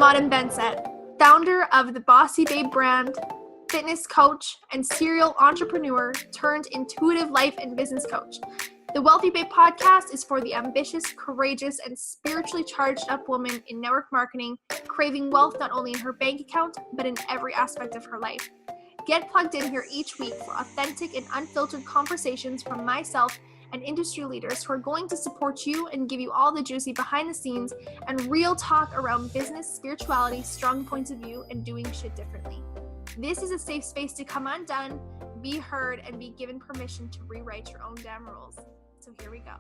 I'm Bensette, founder of the Bossy Babe brand, fitness coach, and serial entrepreneur turned intuitive life and business coach. The Wealthy Babe podcast is for the ambitious, courageous, and spiritually charged up woman in network marketing, craving wealth not only in her bank account, but in every aspect of her life. Get plugged in here each week for authentic and unfiltered conversations from myself and industry leaders who are going to support you and give you all the juicy behind the scenes and real talk around business, spirituality, strong points of view, and doing shit differently. This is a safe space to come undone, be heard, and be given permission to rewrite your own damn rules. So here we go.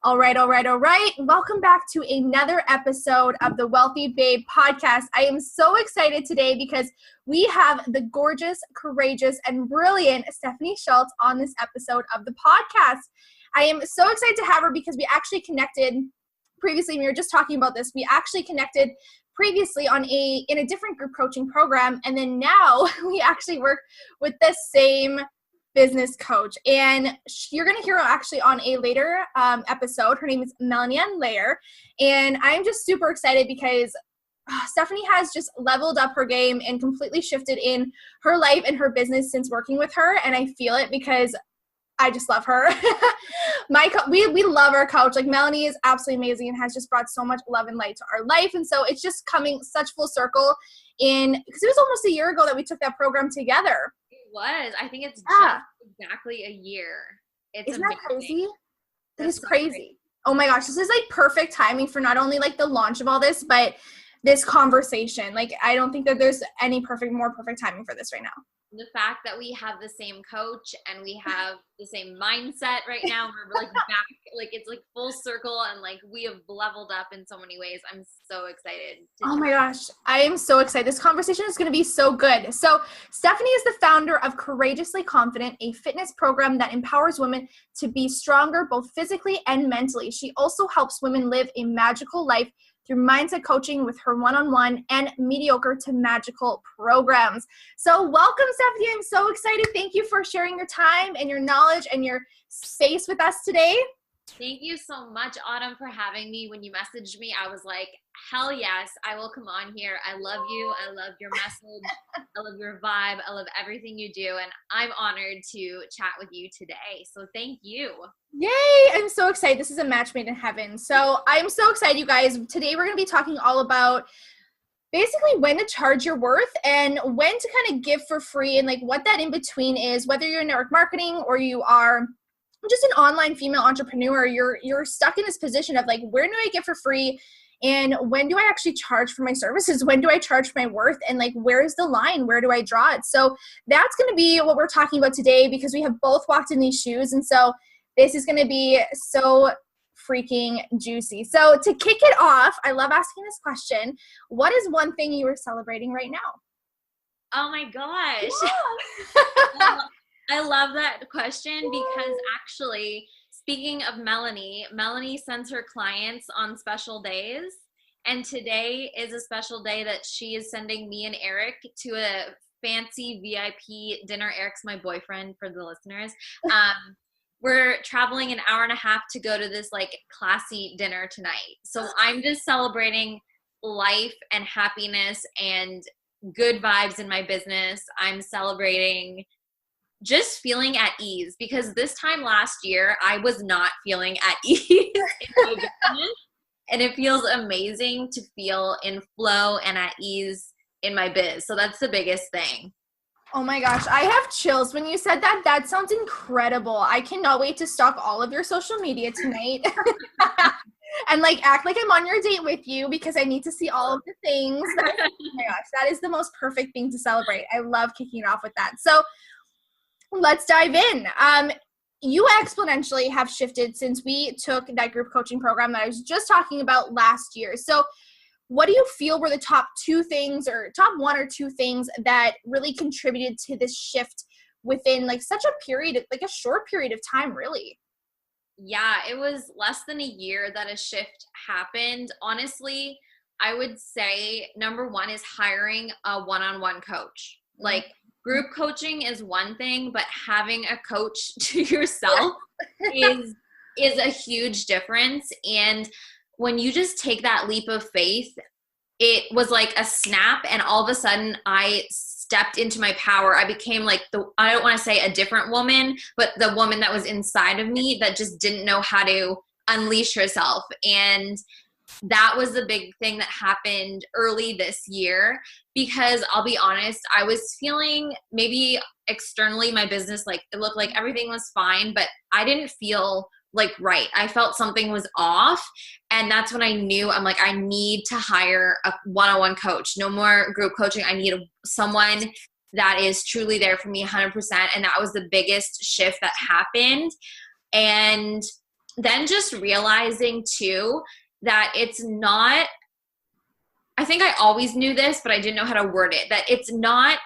All right. Welcome back to another episode of the Wealthy Babe podcast. I am so excited today because we have the gorgeous, courageous, and brilliant Stephanie Schultz on this episode of the podcast. I am so excited to have her because we actually connected previously. We were just talking about this. We actually connected previously in a different group coaching program, and then now we actually work with the same business coach, and you're going to hear her actually on a later episode. Her name is Melanie Layer, and I'm just super excited because Stephanie has just leveled up her game and completely shifted in her life and her business since working with her, and I feel it because I just love her. We love our coach. Like, Melanie is absolutely amazing and has just brought so much love and light to our life, and so it's just coming such full circle because it was almost a year ago that we took that program together. Was. I think it's just exactly a year. Isn't that crazy? That is crazy. Oh my gosh, this is like perfect timing for not only like the launch of all this, but this conversation. Like, I don't think that there's any more perfect timing for this right now. The fact that we have the same coach and we have the same mindset right now, we're like back, like it's like full circle, and like we have leveled up in so many ways. I'm so excited. Oh my gosh, I am so excited. This conversation is going to be so good. So Stephanie is the founder of Courageously Confident, a fitness program that empowers women to be stronger both physically and mentally. She also helps women live a magical life through mindset coaching with her one-on-one and mediocre to magical programs. So welcome, Stephanie. I'm so excited. Thank you for sharing your time and your knowledge and your space with us today. Thank you so much, Autumn, for having me. When you messaged me, I was like, hell yes, I will come on here. I love you. I love your message. I love your vibe. I love everything you do. And I'm honored to chat with you today. So thank you. Yay. I'm so excited. This is a match made in heaven. So I'm so excited, you guys. Today we're going to be talking all about basically when to charge your worth and when to kind of give for free and like what that in between is, whether you're in network marketing or you are just an online female entrepreneur. You're stuck in this position of like, where do I get for free? And when do I actually charge for my services? When do I charge for my worth? And like, where's the line? Where do I draw it? So that's going to be what we're talking about today because we have both walked in these shoes. And so this is going to be so freaking juicy. So to kick it off, I love asking this question. What is one thing you are celebrating right now? Oh my gosh. Yeah. I love that question because actually, speaking of Melanie sends her clients on special days. And today is a special day that she is sending me and Eric to a fancy VIP dinner. Eric's my boyfriend for the listeners. We're traveling an hour and a half to go to this like classy dinner tonight. So I'm just celebrating life and happiness and good vibes in my business. I'm celebrating just feeling at ease because this time last year I was not feeling at ease in my business, and it feels amazing to feel in flow and at ease in my biz. So that's the biggest thing. Oh my gosh, I have chills when you said that. That sounds incredible. I cannot wait to stalk all of your social media tonight and like act like I'm on your date with you because I need to see all of the things. Oh my gosh, that is the most perfect thing to celebrate. I love kicking it off with that. So let's dive in. You exponentially have shifted since we took that group coaching program that I was just talking about last year. So what do you feel were the top two things or top one or two things that really contributed to this shift within like such a period, like a short period of time, really? Yeah, it was less than a year that a shift happened. Honestly, I would say number one is hiring a one-on-one coach. Like, group coaching is one thing, but having a coach to yourself is is a huge difference. And when you just take that leap of faith, it was like a snap, and all of a sudden I stepped into my power. I became like I don't want to say a different woman, but the woman that was inside of me that just didn't know how to unleash herself. And that was the big thing that happened early this year, because I'll be honest, I was feeling maybe externally my business, like it looked like everything was fine, but I didn't feel like right. I felt something was off. And that's when I knew, I'm like, I need to hire a one-on-one coach. No more group coaching. I need someone that is truly there for me 100%. And that was the biggest shift that happened. And then just realizing too, that it's not, I think I always knew this, but I didn't know how to word it, that it's not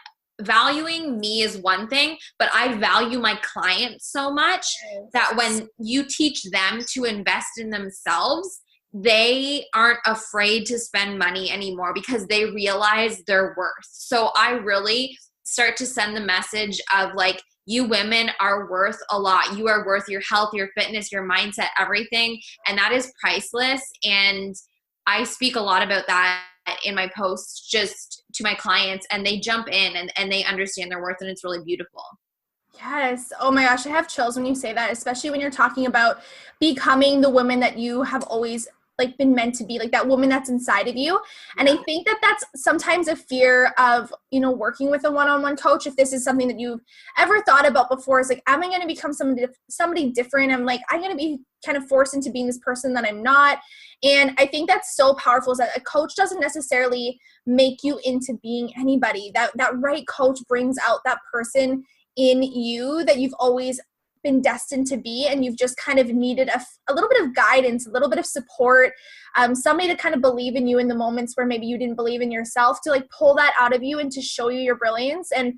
valuing me is one thing, but I value my clients so much that when you teach them to invest in themselves, they aren't afraid to spend money anymore because they realize their worth. So I really start to send the message of like, you women are worth a lot. You are worth your health, your fitness, your mindset, everything. And that is priceless. And I speak a lot about that in my posts just to my clients, and they jump in and they understand their worth, and it's really beautiful. Yes. Oh my gosh, I have chills when you say that, especially when you're talking about becoming the woman that you have always like been meant to be, like that woman that's inside of you. And I think that that's sometimes a fear of, you know, working with a one-on-one coach. If this is something that you've ever thought about before, is like, am I going to become somebody different? I'm like, I'm going to be kind of forced into being this person that I'm not. And I think that's so powerful, is that a coach doesn't necessarily make you into being anybody. That right coach brings out that person in you that you've always been destined to be, and you've just kind of needed a little bit of guidance, a little bit of support, somebody to kind of believe in you in the moments where maybe you didn't believe in yourself, to like pull that out of you and to show you your brilliance. And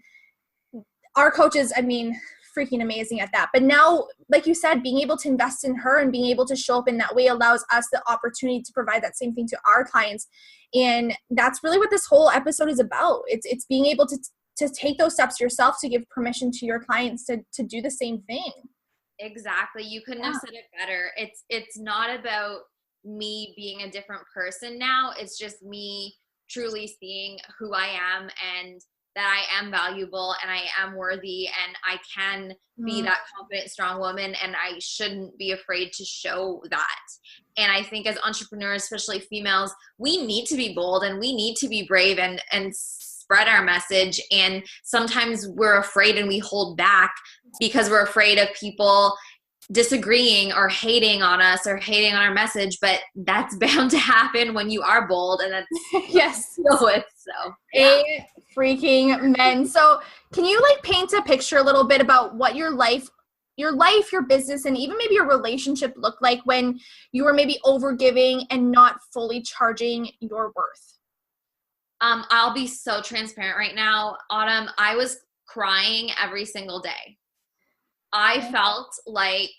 our coach is, I mean, freaking amazing at that. But now, like you said, being able to invest in her and being able to show up in that way allows us the opportunity to provide that same thing to our clients. And that's really what this whole episode is about. It's being able to take those steps yourself, to give permission to your clients to do the same thing. Exactly. You couldn't have said it better. It's not about me being a different person now. It's just me truly seeing who I am, and that I am valuable and I am worthy, and I can be that confident, strong woman, and I shouldn't be afraid to show that. And I think as entrepreneurs, especially females, we need to be bold and we need to be brave and spread our message. And sometimes we're afraid and we hold back because we're afraid of people disagreeing or hating on us or hating on our message. But that's bound to happen when you are bold, and that's yes, with. So yeah. A freaking men. So can you like paint a picture a little bit about what your life, your business, and even maybe your relationship looked like when you were maybe overgiving and not fully charging your worth? I'll be so transparent right now, Autumn. I was crying every single day. I felt like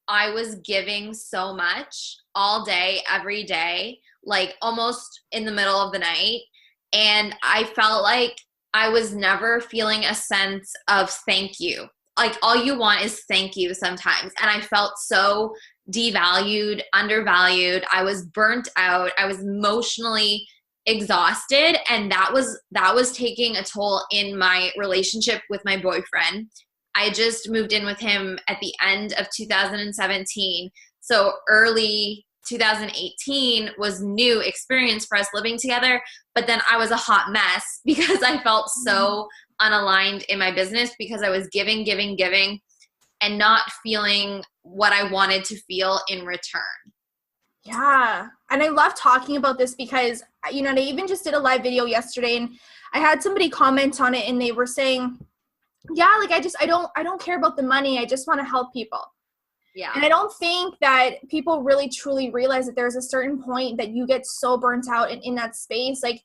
I was giving so much all day, every day, like almost in the middle of the night. And I felt like I was never feeling a sense of thank you. Like all you want is thank you sometimes. And I felt so devalued, undervalued. I was burnt out. I was emotionally exhausted, and that was taking a toll in my relationship with my boyfriend. I just moved in with him at the end of 2017, so early 2018 was new experience for us living together. But then I was a hot mess because I felt so unaligned in my business, because I was giving and not feeling what I wanted to feel in return. Yeah. And I love talking about this because, you know, I even just did a live video yesterday, and I had somebody comment on it, and they were saying, yeah, like I don't care about the money. I just want to help people. Yeah. And I don't think that people really truly realize that there's a certain point that you get so burnt out in that space. Like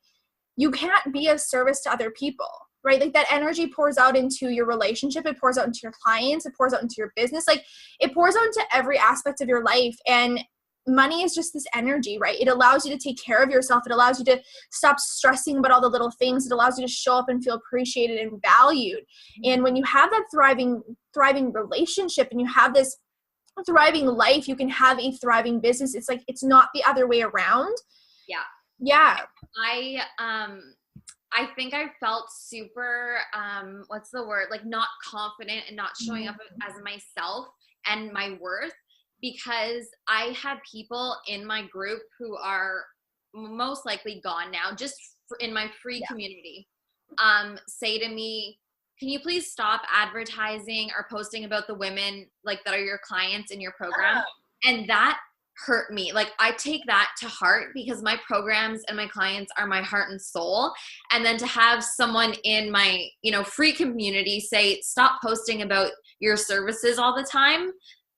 you can't be of service to other people, right? Like that energy pours out into your relationship. It pours out into your clients. It pours out into your business. Like it pours out into every aspect of your life. And money is just this energy, right? It allows you to take care of yourself. It allows you to stop stressing about all the little things. It allows you to show up and feel appreciated and valued. And when you have that thriving relationship, and you have this thriving life, you can have a thriving business. It's like, it's not the other way around. Yeah. Yeah. I think I felt super, what's the word? Like not confident and not showing up as myself and my worth, because I had people in my group who are most likely gone now, just in my free community, say to me, can you please stop advertising or posting about the women like that are your clients in your program? And that hurt me. Like, I take that to heart, because my programs and my clients are my heart and soul. And then to have someone in my, free community say, stop posting about your services all the time,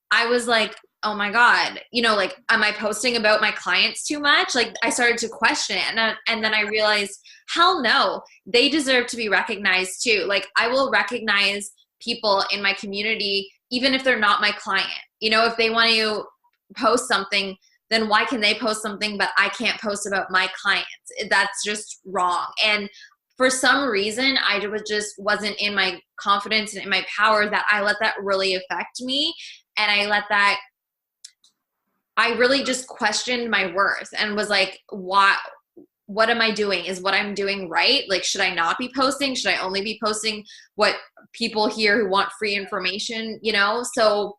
I was like, oh my God, like, am I posting about my clients too much? Like, I started to question it. And then I realized, hell no, they deserve to be recognized too. Like, I will recognize people in my community, even if they're not my client. If they want to post something, then why can they post something, but I can't post about my clients? That's just wrong. And for some reason, I wasn't in my confidence and in my power, that I let that really affect me. And I really just questioned my worth and was like, what am I doing? Is what I'm doing right? Like, should I not be posting? Should I only be posting what people here who want free information, So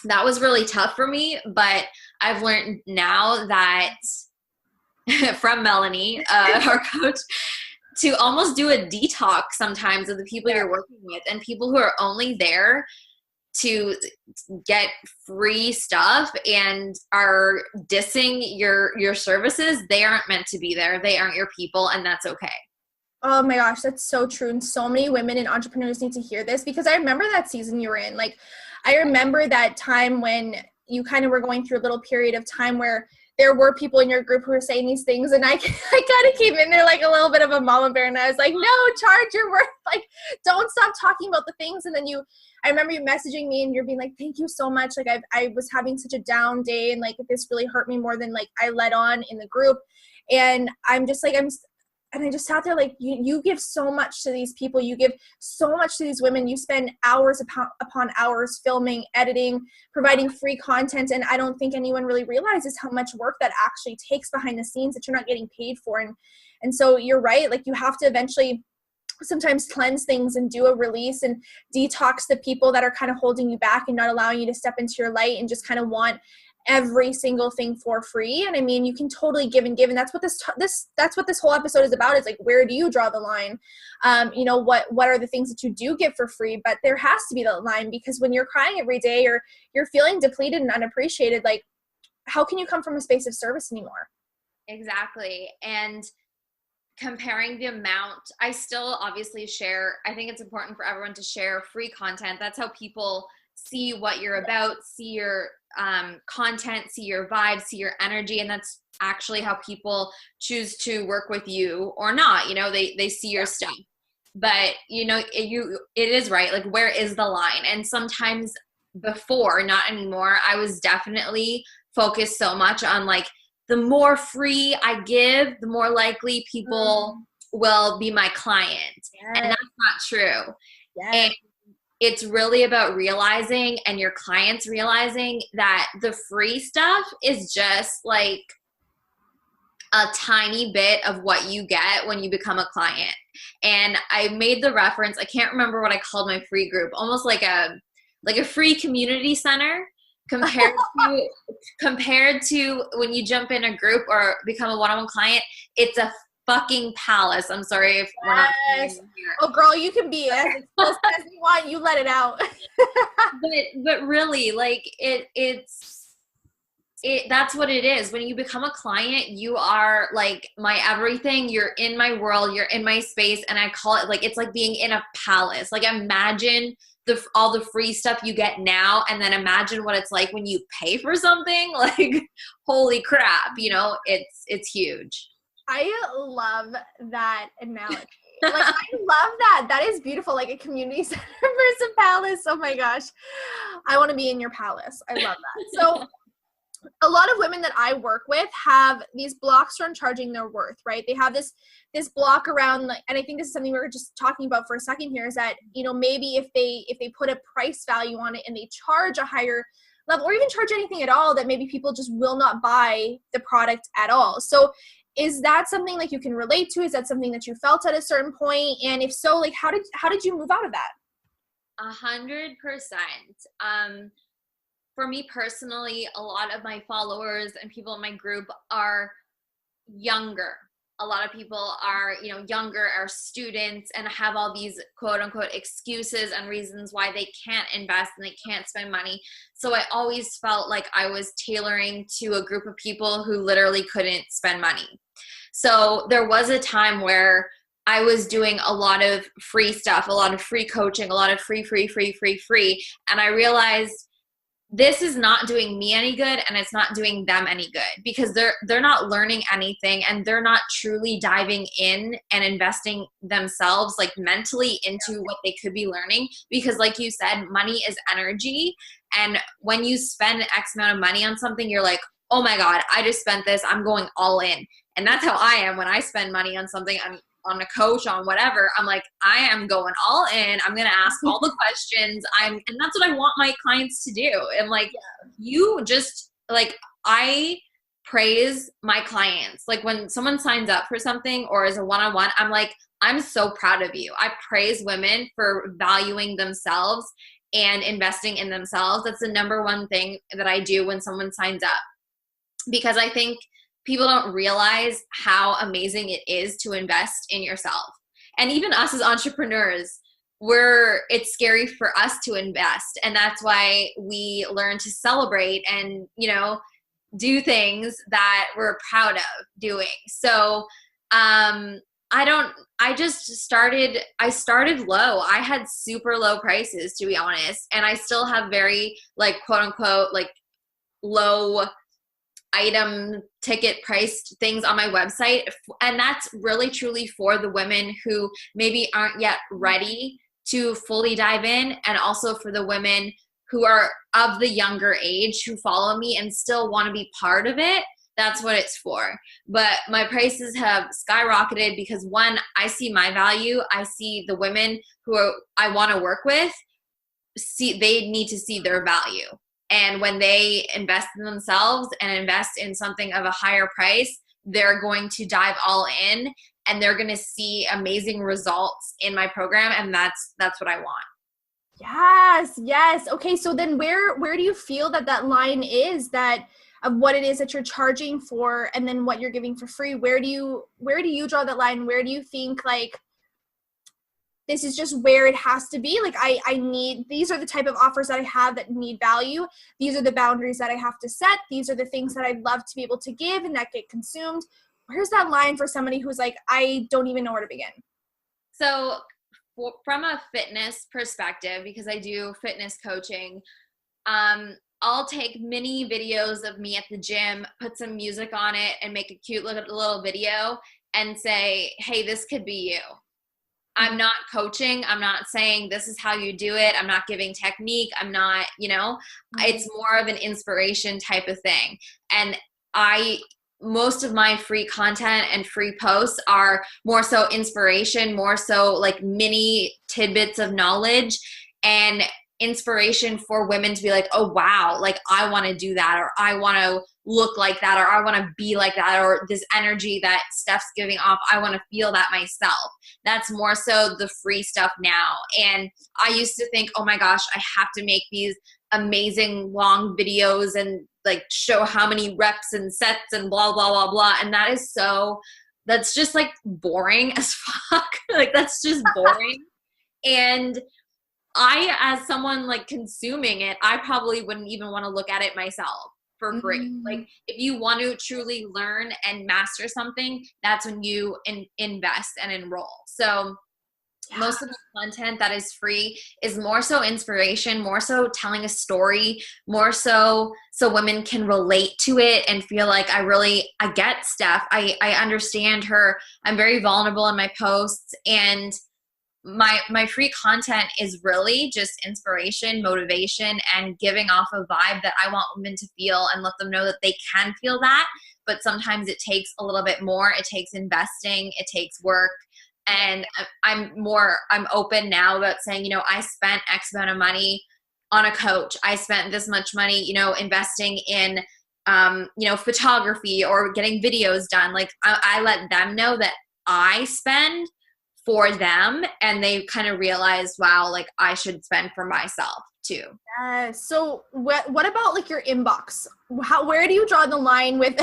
that was really tough for me, but I've learned now that from Melanie, our coach, to almost do a detox sometimes of the people you're working with, and people who are only there to get free stuff and are dissing your services. They aren't meant to be there. They aren't your people, and that's okay. Oh my gosh, that's so true. And so many women and entrepreneurs need to hear this, because I remember that season you were in. Like, I remember that time when you kind of were going through a little period of time where there were people in your group who were saying these things, and I kind of came in there like a little bit of a mama bear, and I was like, no, charge your worth. Like, don't stop talking about the things. And then I remember you messaging me and you're being like, thank you so much. Like, I was having such a down day, and like, this really hurt me more than like I let on in the group. And I'm just like, and I just sat there like, you give so much to these people. You give so much to these women. You spend hours upon hours filming, editing, providing free content. And I don't think anyone really realizes how much work that actually takes behind the scenes that you're not getting paid for. And so you're right. Like, you have to eventually sometimes cleanse things and do a release and detox the people that are kind of holding you back and not allowing you to step into your light and just kind of want every single thing for free. And I mean, you can totally give and give. And that's what that's what this whole episode is about, is like, where do you draw the line? What are the things that you do get for free? But there has to be that line, because when you're crying every day or you're feeling depleted and unappreciated, like, how can you come from a space of service anymore? Exactly. And comparing the amount, I still obviously share. I think it's important for everyone to share free content. That's how people see what you're about, see your content, see your vibe, see your energy. And that's actually how people choose to work with you or not. They see your stuff. But, it is right. Like, where is the line? And sometimes before, not anymore, I was definitely focused so much on like, the more free I give, the more likely people will be my client. Yes. And that's not true. Yes. And it's really about realizing, and your clients realizing, that the free stuff is just like a tiny bit of what you get when you become a client. And I made the reference, I can't remember what I called my free group, almost like a free community center compared to when you jump in a group or become a one-on-one client. It's a fucking palace. I'm sorry if we're not here. Oh, girl, you can be as explicit as you want. You let it out. but really, like, that's what it is. When you become a client, you are like my everything. You're in my world. You're in my space. And I call it like, it's like being in a palace. Like, imagine all the free stuff you get now, and then imagine what it's like when you pay for something. Like, holy crap, it's huge. I love that analogy. Like, I love that. That is beautiful. Like, a community center versus a palace. Oh my gosh. I want to be in your palace. I love that. So a lot of women that I work with have these blocks around charging their worth, right? They have this block around, like, and I think this is something we were just talking about for a second here, is that, you know, maybe if they put a price value on it and they charge a higher level, or even charge anything at all, that maybe people just will not buy the product at all. So is that something like you can relate to? Is that something that you felt at a certain point? And if so, like, how did you move out of that? 100%. For me personally, a lot of my followers and people in my group are younger. A lot of people are, you know, younger, are students, and have all these quote unquote excuses and reasons why they can't invest and they can't spend money. So I always felt like I was tailoring to a group of people who literally couldn't spend money. So there was a time where I was doing a lot of free stuff, a lot of free coaching, a lot of free. And I realized this is not doing me any good, and it's not doing them any good, because they're not learning anything, and they're not truly diving in and investing themselves, like, mentally into what they could be learning. Because like you said, money is energy. And when you spend X amount of money on something, you're like, oh my God, I just spent this, I'm going all in. And that's how I am when I spend money on something. On a coach, on whatever, I'm like, I am going all in. I'm going to ask all the questions. And that's what I want my clients to do. And like, you just, like, I praise my clients. Like, when someone signs up for something or is a one-on-one, I'm like, I'm so proud of you. I praise women for valuing themselves and investing in themselves. That's the number one thing that I do when someone signs up, because I think people don't realize how amazing it is to invest in yourself. And even us as entrepreneurs, it's scary for us to invest. And that's why we learn to celebrate and, you know, do things that we're proud of doing. So, I started low. I had super low prices, to be honest. And I still have very, like, quote unquote, like, low item ticket priced things on my website. And that's really truly for the women who maybe aren't yet ready to fully dive in, and also for the women who are of the younger age who follow me and still want to be part of it. That's what it's for. But my prices have skyrocketed because, one, I see my value. I see the women I want to work with, they need to see their value. And when they invest in themselves and invest in something of a higher price, they're going to dive all in, and they're going to see amazing results in my program. And that's what I want. Yes. Okay. So then where do you feel that line is, that of what it is that you're charging for and then what you're giving for free? Where do you draw that line? Where do you think, like, this is just where it has to be? Like, I need, these are the type of offers that I have that need value. These are the boundaries that I have to set. These are the things that I'd love to be able to give and that get consumed. Where's that line for somebody who's like, I don't even know where to begin? So from a fitness perspective, because I do fitness coaching, I'll take mini videos of me at the gym, put some music on it, and make a cute little video and say, hey, this could be you. I'm not coaching. I'm not saying this is how you do it. I'm not giving technique. I'm not, it's more of an inspiration type of thing. And most of my free content and free posts are more so inspiration, more so like mini tidbits of knowledge and inspiration for women to be like, oh, wow, like, I want to do that, or I want to look like that, or I want to be like that, or this energy that Steph's giving off, I want to feel that myself. That's more so the free stuff now. And I used to think, oh my gosh, I have to make these amazing long videos and like show how many reps and sets and blah, blah, blah, blah. And that's just like boring as fuck. Like, that's just boring. And I, as someone like consuming it, I probably wouldn't even want to look at it myself for free. Mm-hmm. Like, if you want to truly learn and master something, that's when you invest and enroll. So most of the content that is free is more so inspiration, more so telling a story, more so women can relate to it and feel like I get Steph. I understand her. I'm very vulnerable in my posts, and my free content is really just inspiration, motivation, and giving off a vibe that I want women to feel and let them know that they can feel that. But sometimes it takes a little bit more. It takes investing. It takes work. And I'm open now about saying, I spent X amount of money on a coach. I spent this much money, investing in, photography or getting videos done. Like I let them know that I spend for them, and they kind of realized, wow, like I should spend for myself too. So what about like your inbox? Where do you draw the line with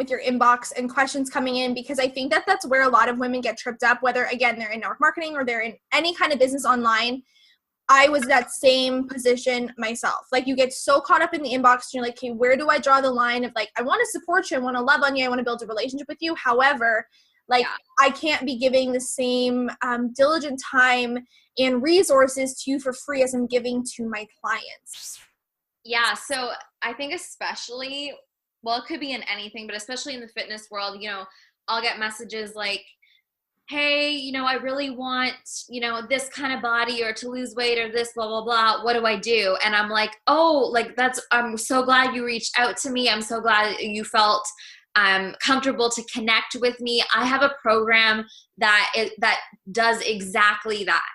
your inbox and questions coming in? Because I think that that's where a lot of women get tripped up, whether again, they're in network marketing or they're in any kind of business online. I was that same position myself. Like you get so caught up in the inbox and you're like, okay, where do I draw the line of like, I want to support you. I want to love on you. I want to build a relationship with you. However, I can't be giving the same diligent time and resources to you for free as I'm giving to my clients. Yeah. So I think especially, well, it could be in anything, but especially in the fitness world, I'll get messages like, hey, I really want, this kind of body or to lose weight or this, blah, blah, blah. What do I do? And I'm like, oh, like I'm so glad you reached out to me. I'm so glad you felt comfortable to connect with me. I have a program that does exactly that.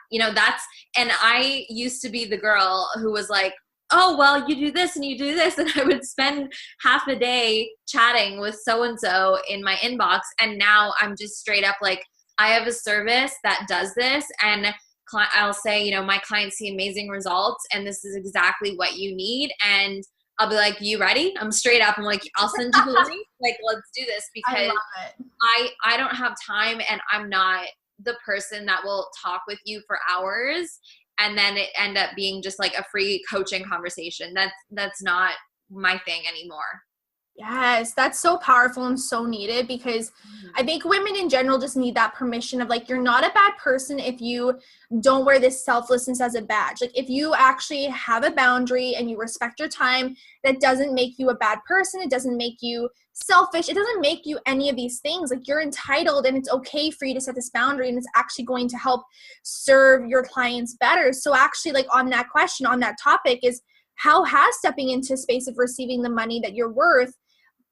And I used to be the girl who was like, oh, well, you do this and you do this. And I would spend half a day chatting with so-and-so in my inbox. And now I'm just straight up like, I have a service that does this. And I'll say, my clients see amazing results and this is exactly what you need. And I'll be like, you ready? I'm straight up. I'm like, I'll send you the link. Like, let's do this, because I don't have time, and I'm not the person that will talk with you for hours and then it end up being just like a free coaching conversation. That's not my thing anymore. Yes, that's so powerful and so needed, because I think women in general just need that permission of like, you're not a bad person if you don't wear this selflessness as a badge. Like if you actually have a boundary and you respect your time, that doesn't make you a bad person. It doesn't make you selfish. It doesn't make you any of these things. Like you're entitled, and it's okay for you to set this boundary, and it's actually going to help serve your clients better. So actually, like on that question, on that topic is, how has stepping into a space of receiving the money that you're worth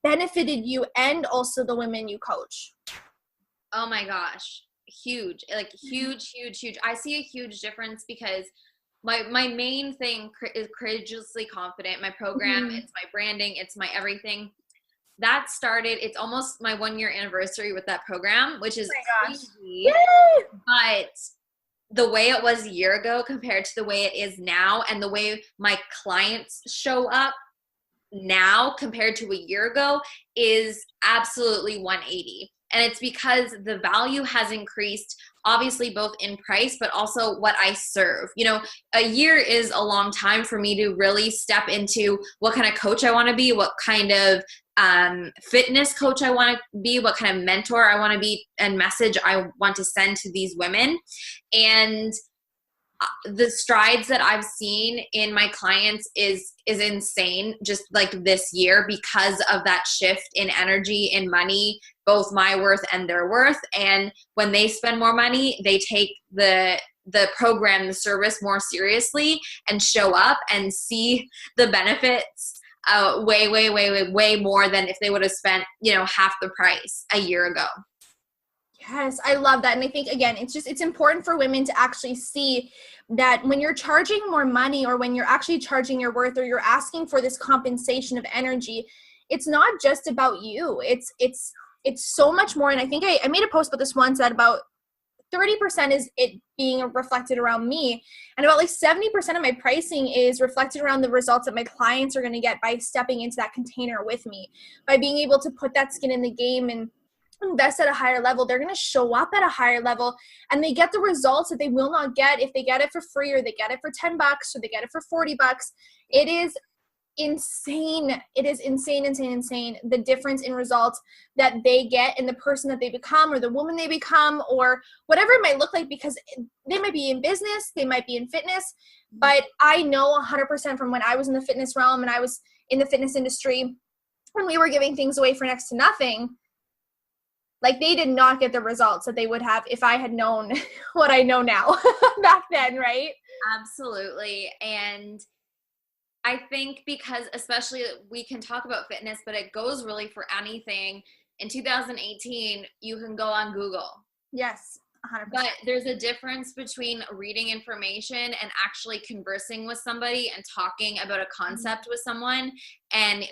benefited you and also the women you coach? Oh my gosh. Huge. Like huge. I see a huge difference, because my main thing is courageously confident. My program, it's my branding, it's my everything. That started, it's almost my 1-year anniversary with that program, which is crazy. Yay! But the way it was a year ago compared to the way it is now, and the way my clients show up now compared to a year ago, is absolutely 180. And it's because the value has increased, obviously both in price, but also what I serve. A year is a long time for me to really step into what kind of coach I want to be, what kind of fitness coach I want to be, what kind of mentor I want to be, and message I want to send to these women. And the strides that I've seen in my clients is insane, just like this year, because of that shift in energy and money, both my worth and their worth. And when they spend more money, they take the program, the service more seriously, and show up and see the benefits way more than if they would have spent, half the price a year ago. Yes, I love that. And I think, again, it's important for women to actually see that when you're charging more money, or when you're actually charging your worth, or you're asking for this compensation of energy, it's not just about you. It's so much more. And I think I made a post about this once, that about 30% is it being reflected around me, and about like 70% of my pricing is reflected around the results that my clients are going to get by stepping into that container with me, by being able to put that skin in the game and invest at a higher level. They're going to show up at a higher level, and they get the results that they will not get if they get it for free, or they get it for $10, or they get it for $40. It is insane. It is insane. The difference in results that they get, and the person that they become, or the woman they become, or whatever it might look like, because they might be in business, they might be in fitness. But I know 100% from when I was in the fitness realm and I was in the fitness industry, when we were giving things away for next to nothing, Like they did not get the results that they would have if I had known what I know now back then, right? Absolutely. And I think because especially we can talk about fitness, but it goes really for anything. In 2018, you can go on Google. Yes, 100%. But there's a difference between reading information and actually conversing with somebody and talking about a concept with someone. And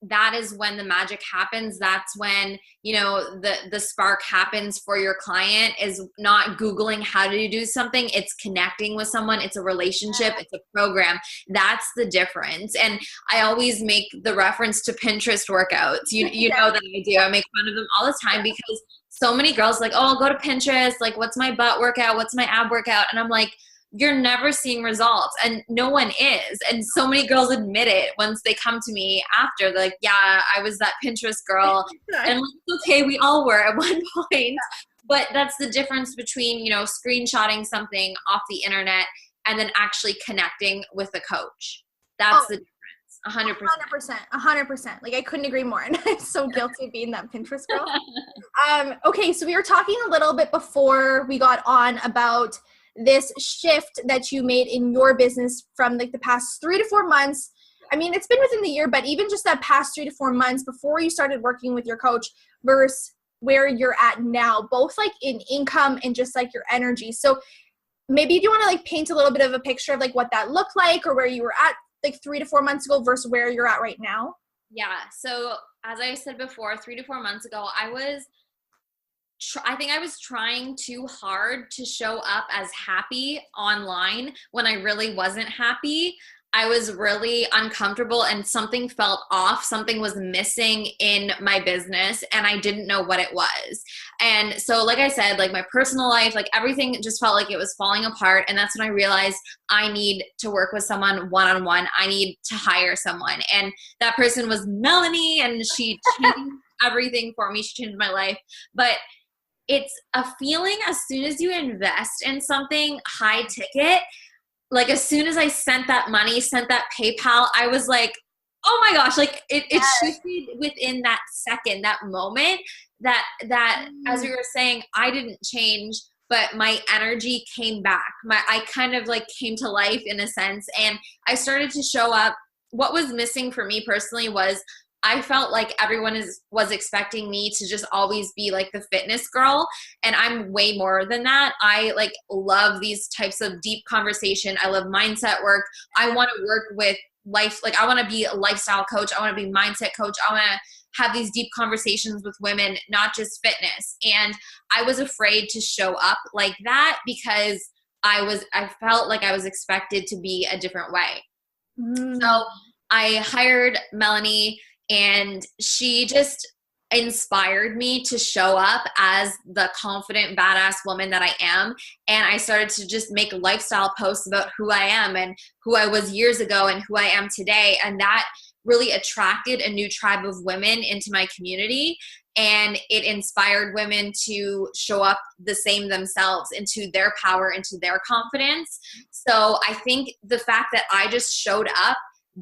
that is when the magic happens. That's when, you know, the spark happens for your client, is not Googling how to do something. It's connecting with someone. It's a relationship. It's a program. That's the difference. And I always make the reference to Pinterest workouts. You know that I do. I make fun of them all the time because so many girls like, oh, I'll go to Pinterest. Like, what's my butt workout? What's my ab workout? And I'm like, you're never seeing results, and no one is. And so many girls admit it once they come to me after. They're like, yeah, I was that Pinterest girl. And I'm like, okay, we all were at one point. But that's the difference between, you know, screenshotting something off the internet and then actually connecting with a coach. That's the difference. 100%. 100%. Like I couldn't agree more. And I'm so guilty of being that Pinterest girl. Okay, so we were talking a little bit before we got on about this shift that you made in your business from like the past 3 to 4 months. I mean, it's been within the year, but even just that past 3 to 4 months before you started working with your coach versus where you're at now, both like in income and just like your energy. So maybe do you want to like paint a little bit of a picture of like what that looked like or where you were at like 3 to 4 months ago versus where you're at right now? Yeah. So as I said before, 3 to 4 months ago, I think I was trying too hard to show up as happy online when I really wasn't happy. I was really uncomfortable and something felt off. Something was missing in my business and I didn't know what it was. And so, like I said, like my personal life, like everything just felt like it was falling apart. And that's when I realized I need to work with someone one-on-one. I need to hire someone. And that person was Melanie, and she changed everything for me. She changed my life. But it's a feeling as soon as you invest in something high ticket, like as soon as I sent that money, sent that PayPal, I was like, oh my gosh, like it shifted within that second, that moment that as we were saying, I didn't change, but my energy came back. I kind of like came to life in a sense, and I started to show up. What was missing for me personally was I felt like everyone was expecting me to just always be like the fitness girl. And I'm way more than that. I like love these types of deep conversation. I love mindset work. I want to work with life. Like I want to be a lifestyle coach. I want to be a mindset coach. I want to have these deep conversations with women, not just fitness. And I was afraid to show up like that because I felt like I was expected to be a different way. So I hired Melanie, and she just inspired me to show up as the confident, badass woman that I am. And I started to just make lifestyle posts about who I am and who I was years ago and who I am today. And that really attracted a new tribe of women into my community. And it inspired women to show up the same themselves, into their power, into their confidence. So I think the fact that I just showed up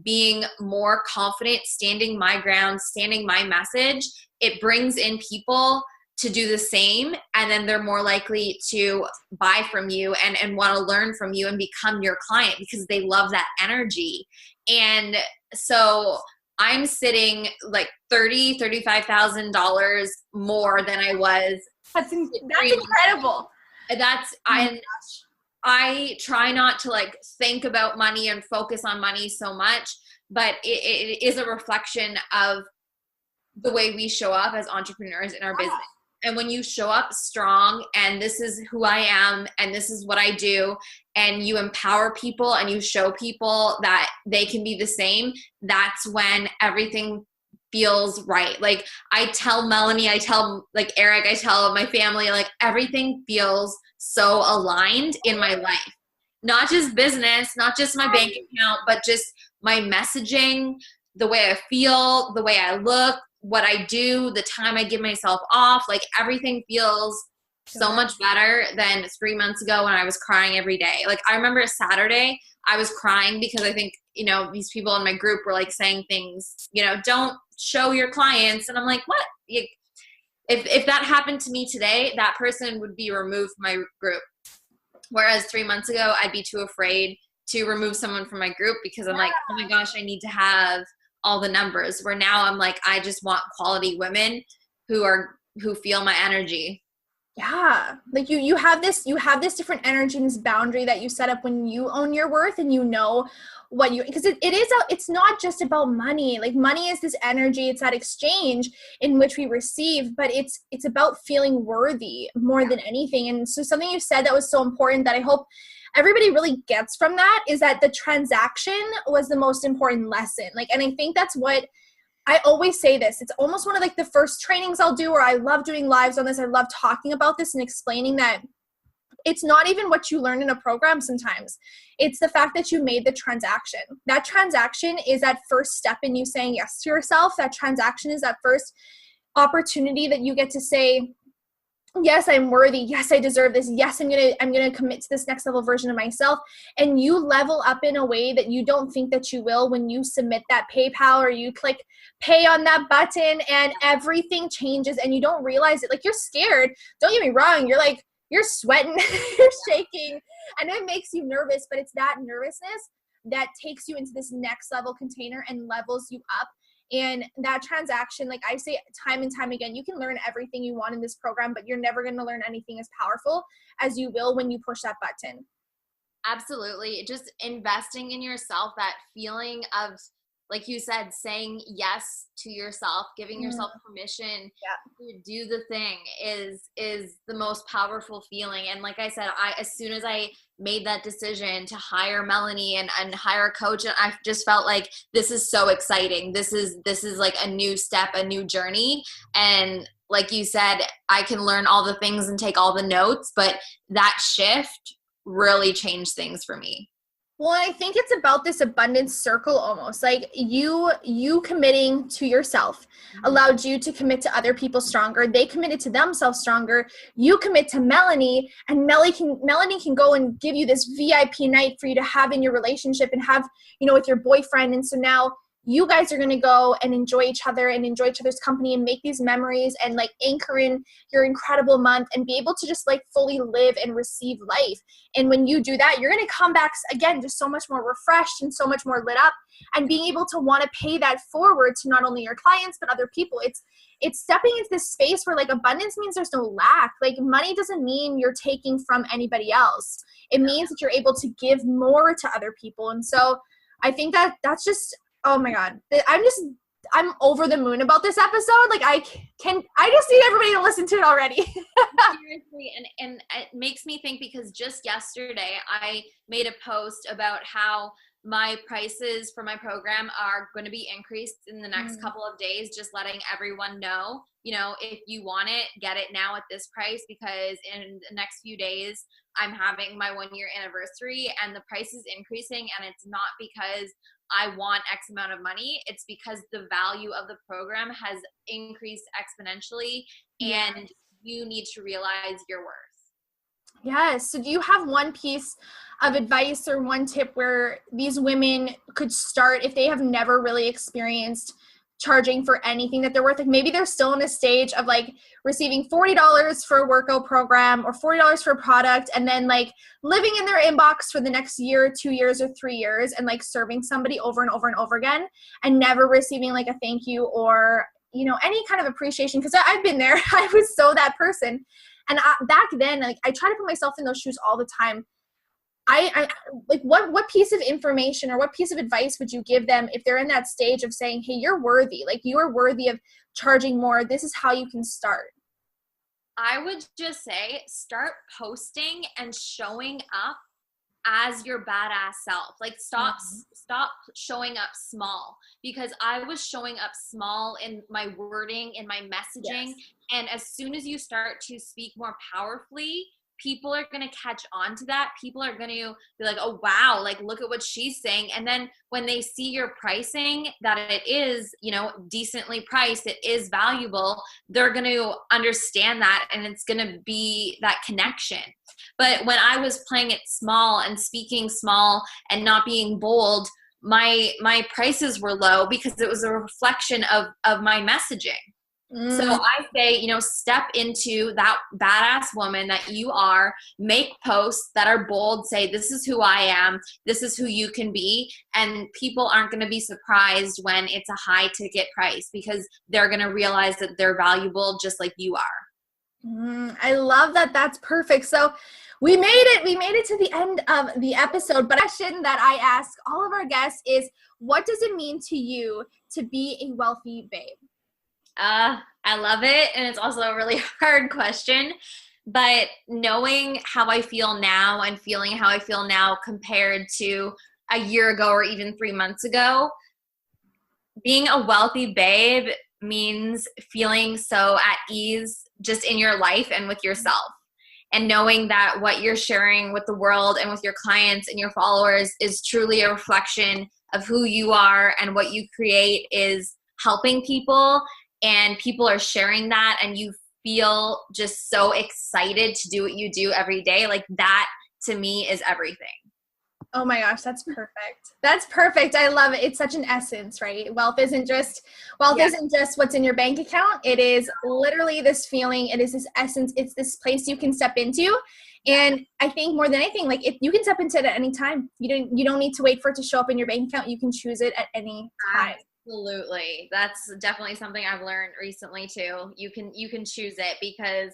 being more confident, standing my ground, standing my message, it brings in people to do the same. And then they're more likely to buy from you and want to learn from you and become your client because they love that energy. And so I'm sitting like $35,000 more than I was. That's incredible. I try not to like think about money and focus on money so much, but it is a reflection of the way we show up as entrepreneurs in our business. And when you show up strong and this is who I am and this is what I do, and you empower people and you show people that they can be the same, that's when everything feels right. Like I tell Melanie, I tell like Eric, I tell my family, like everything feels so aligned in my life. Not just business, not just my bank account, but just my messaging, the way I feel, the way I look, what I do, the time I give myself off, like everything feels so much better than 3 months ago when I was crying every day. Like I remember a Saturday, I was crying because I think, you know, these people in my group were like saying things, you know, don't show your clients. And I'm like, what? if that happened to me today, that person would be removed from my group. Whereas 3 months ago, I'd be too afraid to remove someone from my group because I'm like, oh my gosh, I need to have all the numbers. Where now I'm like, I just want quality women who feel my energy. Yeah. Like you have this different energy and this boundary that you set up when you own your worth and you know what you, because it's not just about money. Like money is this energy, it's that exchange in which we receive, but it's about feeling worthy more than anything. And so something you said that was so important that I hope everybody really gets from that is that the transaction was the most important lesson. Like, and I think that's what I always say this. It's almost one of like the first trainings I'll do, or I love doing lives on this. I love talking about this and explaining that it's not even what you learn in a program sometimes. It's the fact that you made the transaction. That transaction is that first step in you saying yes to yourself. That transaction is that first opportunity that you get to say, yes, I'm worthy. Yes, I deserve this. Yes, I'm gonna commit to this next level version of myself. And you level up in a way that you don't think that you will when you submit that PayPal or you click pay on that button and everything changes and you don't realize it. Like you're scared. Don't get me wrong. You're sweating, you're shaking, and it makes you nervous, but it's that nervousness that takes you into this next level container and levels you up. And that transaction, like I say time and time again, you can learn everything you want in this program, but you're never going to learn anything as powerful as you will when you push that button. Absolutely. Just investing in yourself, that feeling of, like you said, saying yes to yourself, giving yourself permission to do the thing is the most powerful feeling. And like I said, as soon as I made that decision to hire Melanie and hire a coach, and I just felt like this is so exciting. This is like a new step, a new journey. And like you said, I can learn all the things and take all the notes, but that shift really changed things for me. Well, I think it's about this abundance circle almost. Like you committing to yourself allowed you to commit to other people stronger. They committed to themselves stronger. You commit to Melanie, and Melanie can go and give you this VIP night for you to have in your relationship and have, with your boyfriend. And so now you guys are going to go and enjoy each other and enjoy each other's company and make these memories and like anchor in your incredible month and be able to just like fully live and receive life. And when you do that, you're going to come back again, just so much more refreshed and so much more lit up, and being able to want to pay that forward to not only your clients, but other people. It's stepping into this space where like abundance means there's no lack. Like money doesn't mean you're taking from anybody else. It means that you're able to give more to other people. And so I think that's just, oh my God, I'm over the moon about this episode. Like I just need everybody to listen to it already. Seriously. And it makes me think, because just yesterday I made a post about how my prices for my program are going to be increased in the next couple of days, just letting everyone know, if you want it, get it now at this price, because in the next few days I'm having my 1-year anniversary and the price is increasing. And it's not because I want X amount of money. It's because the value of the program has increased exponentially, and you need to realize your worth. Yes. So do you have one piece of advice or one tip where these women could start if they have never really experienced charging for anything that they're worth? Like maybe they're still in a stage of like receiving $40 for a workout program or $40 for a product, and then like living in their inbox for the next year, 2 years, or 3 years, and like serving somebody over and over and over again and never receiving like a thank you or, any kind of appreciation. Because I've been there. I was so that person. And back then, like I try to put myself in those shoes all the time. I like what piece of information or what piece of advice would you give them if they're in that stage of saying, hey, you're worthy, like you are worthy of charging more. This is how you can start. I would just say start posting and showing up as your badass self. Like stop showing up small, because I was showing up small in my wording, in my messaging. And as soon as you start to speak more powerfully, people are going to catch on to that. People are going to be like, oh, wow, like, look at what she's saying. And then when they see your pricing, that it is, decently priced, it is valuable, they're going to understand that, and it's going to be that connection. But when I was playing it small and speaking small and not being bold, my prices were low because it was a reflection of my messaging. So I say, step into that badass woman that you are, make posts that are bold, say, this is who I am, this is who you can be, and people aren't going to be surprised when it's a high ticket price because they're going to realize that they're valuable just like you are. I love that. That's perfect. So we made it to the end of the episode, but a question that I ask all of our guests is, what does it mean to you to be a wealthy babe? I love it. And it's also a really hard question, but knowing how I feel now and feeling how I feel now compared to a year ago or even 3 months ago, being a wealthy babe means feeling so at ease just in your life and with yourself. And knowing that what you're sharing with the world and with your clients and your followers is truly a reflection of who you are, and what you create is helping people, and people are sharing that, and you feel just so excited to do what you do every day. Like, that to me is everything. Oh my gosh, that's perfect. That's perfect. I love it. It's such an essence, right? Wealth isn't just what's in your bank account. It is literally this feeling. It is this essence. It's this place you can step into. And I think more than anything, like, if you can step into it at any time, you don't need to wait for it to show up in your bank account. You can choose it at any time. Absolutely. That's definitely something I've learned recently too. You can choose it, because,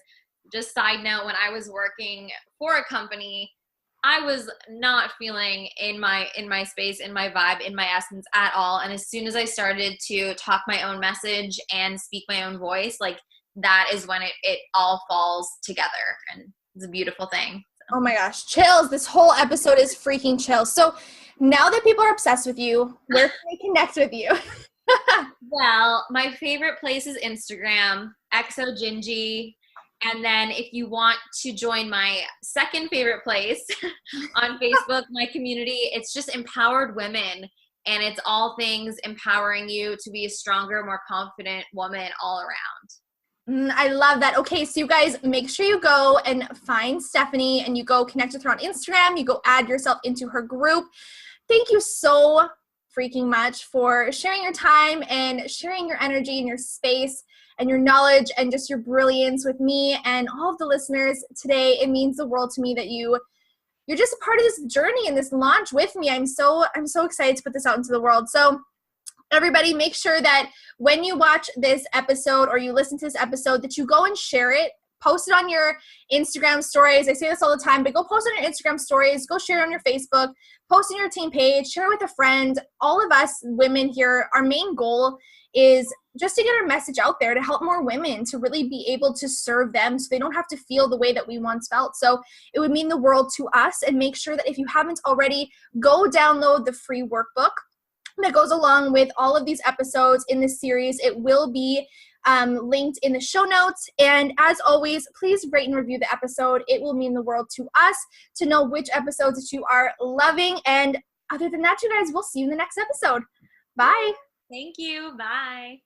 just side note, when I was working for a company, I was not feeling in my space, in my vibe, in my essence at all. And as soon as I started to talk my own message and speak my own voice, like, that is when it all falls together, and it's a beautiful thing. Oh my gosh, chills. This whole episode is freaking chills. So now that people are obsessed with you, where can they connect with you? Well, my favorite place is Instagram, XOGingy. And then if you want to join my second favorite place on Facebook, my community, it's just Empowered Women. And it's all things empowering you to be a stronger, more confident woman all around. I love that. Okay, so you guys, make sure you go and find Stephanie, and you go connect with her on Instagram. You go add yourself into her group. Thank you so freaking much for sharing your time and sharing your energy and your space and your knowledge and just your brilliance with me and all of the listeners today. It means the world to me that you're just a part of this journey and this launch with me. I'm so excited to put this out into the world. So everybody, make sure that when you watch this episode or you listen to this episode, that you go and share it. Post it on your Instagram stories. I say this all the time, but go post it on your Instagram stories. Go share it on your Facebook. Post on your team page. Share it with a friend. All of us women here, our main goal is just to get our message out there to help more women to really be able to serve them so they don't have to feel the way that we once felt. So it would mean the world to us. And make sure that if you haven't already, go download the free workbook that goes along with all of these episodes in this series. It will be linked in the show notes. And as always, please rate and review the episode. It will mean the world to us to know which episodes that you are loving. And other than that, you guys, we'll see you in the next episode. Bye. Thank you. Bye.